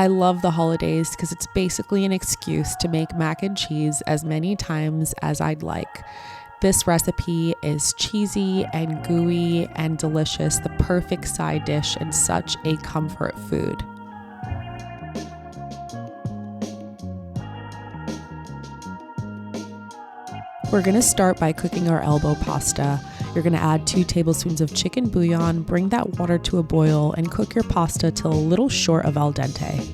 I love the holidays because it's basically an excuse to make mac and cheese as many times as I'd like. This recipe is cheesy and gooey and delicious, the perfect side dish and such a comfort food. We're going to start by cooking our elbow pasta. You're going to add 2 tablespoons of chicken bouillon, bring that water to a boil, and cook your pasta till a little short of al dente.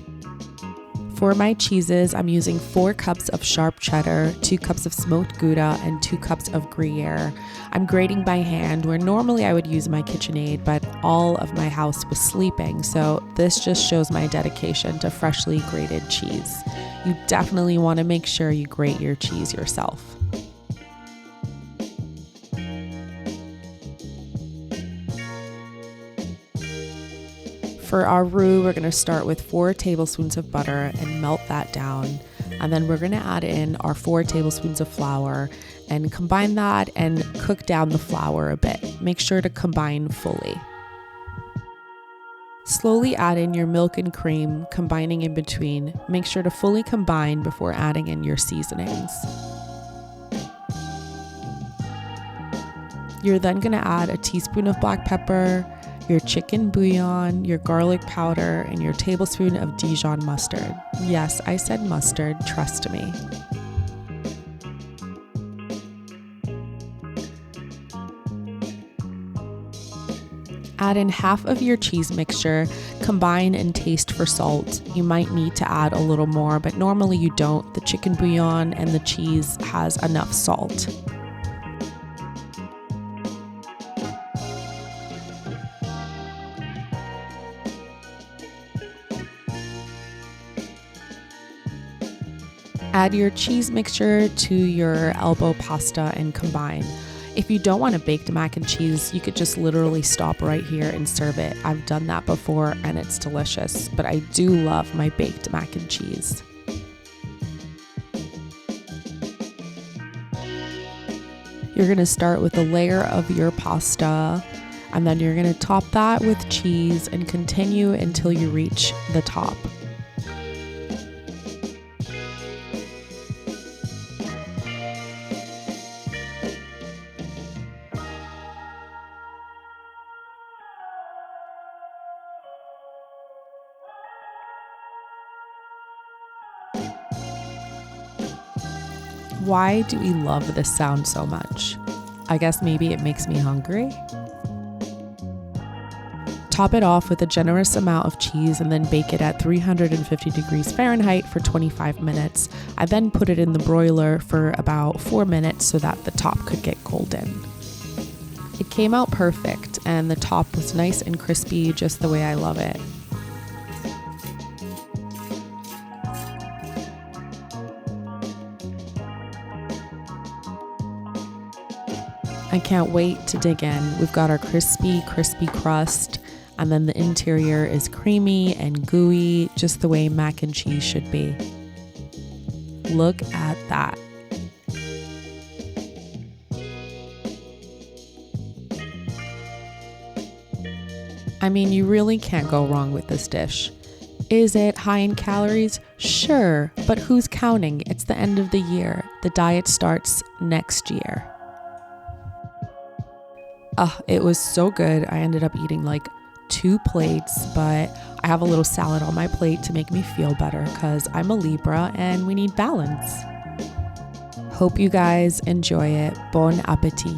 For my cheeses, I'm using 4 cups of sharp cheddar, 2 cups of smoked Gouda, and 2 cups of Gruyère. I'm grating by hand, where normally I would use my KitchenAid, but all of my house was sleeping, so this just shows my dedication to freshly grated cheese. You definitely want to make sure you grate your cheese yourself. For our roux, we're going to start with 4 tablespoons of butter and melt that down. And then we're going to add in our 4 tablespoons of flour and combine that and cook down the flour a bit. Make sure to combine fully. Slowly add in your milk and cream, combining in between. Make sure to fully combine before adding in your seasonings. You're then going to add a teaspoon of black pepper, your chicken bouillon, your garlic powder, and your tablespoon of Dijon mustard. Yes, I said mustard, trust me. Add in half of your cheese mixture, combine and taste for salt. You might need to add a little more, but normally you don't. The chicken bouillon and the cheese has enough salt. Add your cheese mixture to your elbow pasta and combine. If you don't want a baked mac and cheese, you could just literally stop right here and serve it. I've done that before and it's delicious, but I do love my baked mac and cheese. You're going to start with a layer of your pasta, and then you're going to top that with cheese and continue until you reach the top. Why do we love this sound so much? I guess maybe it makes me hungry. Top it off with a generous amount of cheese and then bake it at 350 degrees Fahrenheit for 25 minutes. I then put it in the broiler for about 4 minutes so that the top could get golden. It came out perfect and the top was nice and crispy, just the way I love it. I can't wait to dig in. We've got our crispy crust, and then the interior is creamy and gooey, just the way mac and cheese should be. Look at that. I mean, you really can't go wrong with this dish. Is it high in calories? Sure, but who's counting? It's the end of the year. The diet starts next year. It was so good. I ended up eating like 2 plates, but I have a little salad on my plate to make me feel better because I'm a Libra and we need balance. Hope you guys enjoy it. Bon appetit.